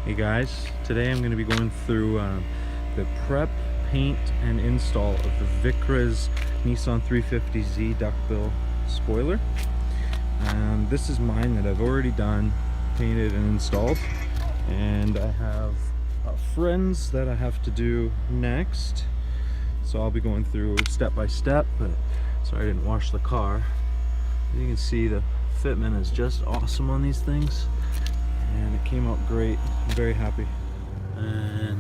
Hey guys, today I'm going to be going through the prep, paint, and install of the VICREZ Nissan 350Z duckbill spoiler. This is mine that I've already done, painted, and installed. And I have friends that I have to do next. So I'll be going through step by step, but sorry I didn't wash the car. As you can see, the fitment is just awesome on these things. And it came out great. I'm very happy. And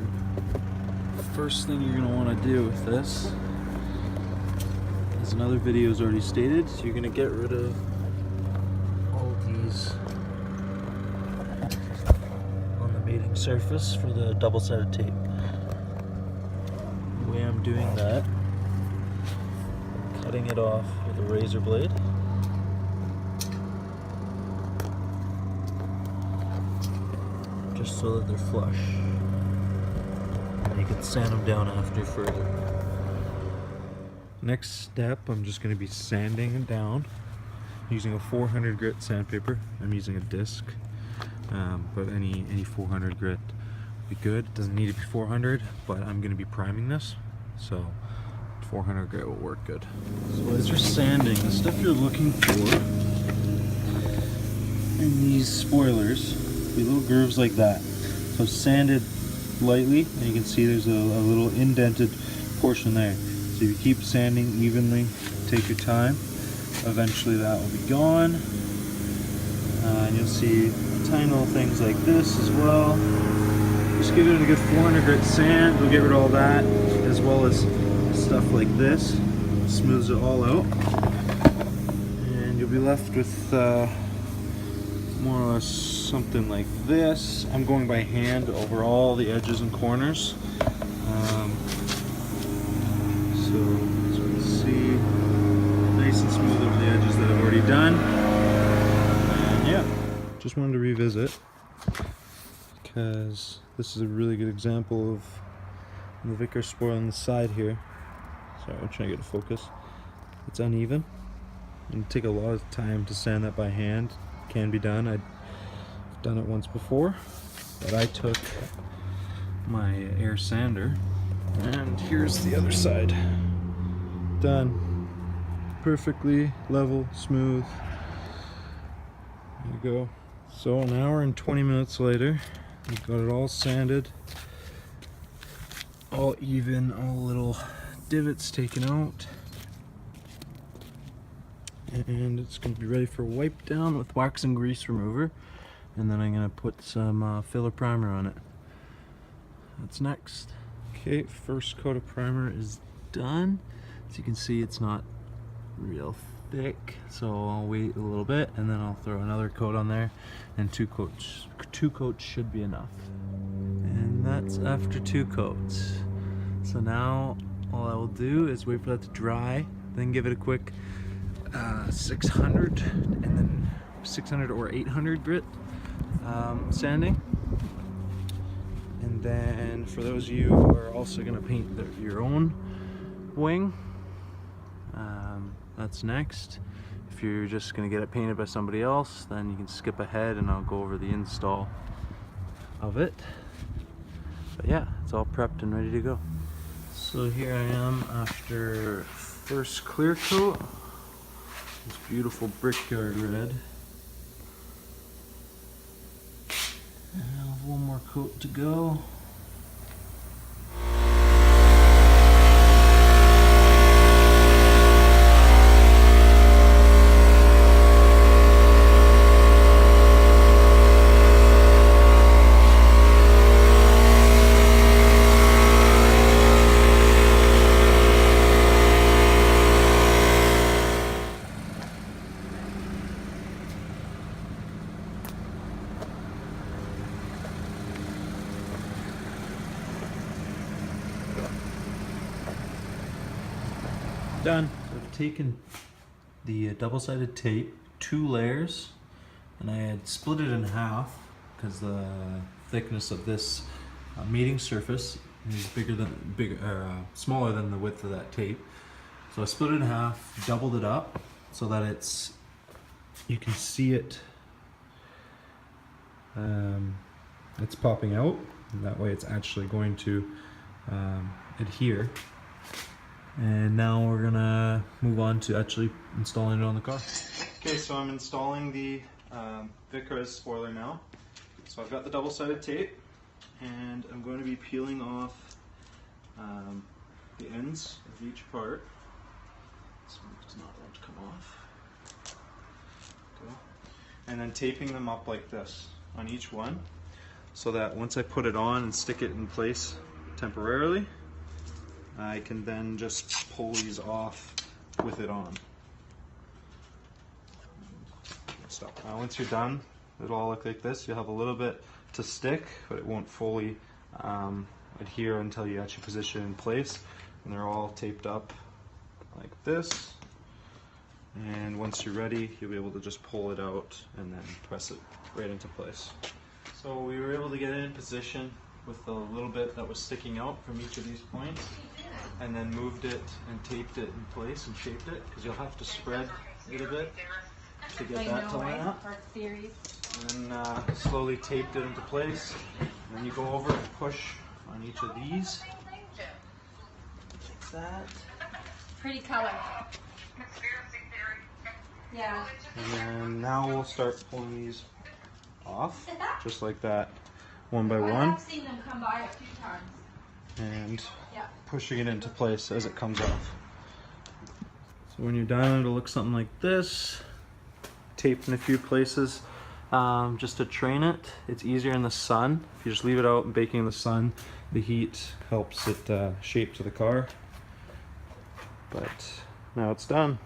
the first thing you're going to want to do with this, as another video is already stated, so you're going to get rid of all these on the mating surface for the double-sided tape. The way I'm doing that, I'm cutting it off with a razor blade. Just so that they're flush, and you can sand them down after further. Next step, I'm just going to be sanding it down using a 400 grit sandpaper. I'm using a disc, but any 400 grit would be good. It doesn't need to be 400, but I'm going to be priming this, so 400 grit will work good. So as you're sanding, the stuff you're looking for in these spoilers, little grooves like that. So sanded lightly, and you can see there's a little indented portion there. So if you keep sanding evenly, take your time, eventually that will be gone. And you'll see tiny little things like this as well. Just give it a good 400 grit sand, we'll get rid of all that, as well as stuff like this. Smooths it all out. And you'll be left with more or less something like this. I'm going by hand over all the edges and corners. So as you can see, nice and smooth over the edges that I've already done. And yeah, just wanted to revisit because this is a really good example of the VICREZ spoil on the side here. Sorry, I'm trying to get a focus. It's uneven. It'll take a lot of time to sand that by hand. Can be done. I've done it once before, but I took my air sander, and here's the other side. Done. Perfectly level, smooth. There you go. So an hour and 20 minutes later, we've got it all sanded, all even, all little divots taken out. And it's going to be ready for wipe down with wax and grease remover, and then I'm going to put some filler primer on it. That's next. Okay, first coat of primer is done. As you can see, it's not real thick, so I'll wait a little bit and then I'll throw another coat on there, and two coats should be enough. And that's after 2 coats. So now all I will do is wait for that to dry, then give it a quick 600 and then 600 or 800 grit sanding. And then for those of you who are also going to paint your own wing, that's next. If you're just going to get it painted by somebody else, then you can skip ahead and I'll go over the install of it. But yeah, it's all prepped and ready to go. So here I am after first clear coat. This beautiful brickyard red. And I have one more coat to go. Done. So I've taken the double-sided tape, 2 layers, and I had split it in half because the thickness of this mating surface is smaller than the width of that tape. So I split it in half, doubled it up so that you can see it it's popping out, and that way it's actually going to adhere. And now we're gonna move on to actually installing it on the car. Okay, so I'm installing the VICREZ spoiler now. So I've got the double-sided tape, and I'm going to be peeling off the ends of each part. This one does not want to come off. Okay. And then taping them up like this on each one, so that once I put it on and stick it in place temporarily, I can then just pull these off with it on. Stop. Now once you're done, it'll all look like this. You'll have a little bit to stick, but it won't fully adhere until you actually position it in place. And they're all taped up like this. And once you're ready, you'll be able to just pull it out and then press it right into place. So we were able to get it in position with the little bit that was sticking out from each of these points, and then moved it and taped it in place and shaped it, because you'll have to spread it a bit to get that to line up. And then slowly taped it into place. And then you go over and push on each of these. Like that. Pretty color. Yeah. And then now we'll start pulling these off, just like that, one by one. I've seen them come by a few times. And Yeah. pushing it into place as it comes off. So when you're done, it'll look something like this. Taped in a few places just to train it. It's easier in the sun. If you just leave it out and baking in the sun, the heat helps it shape to the car. But now it's done.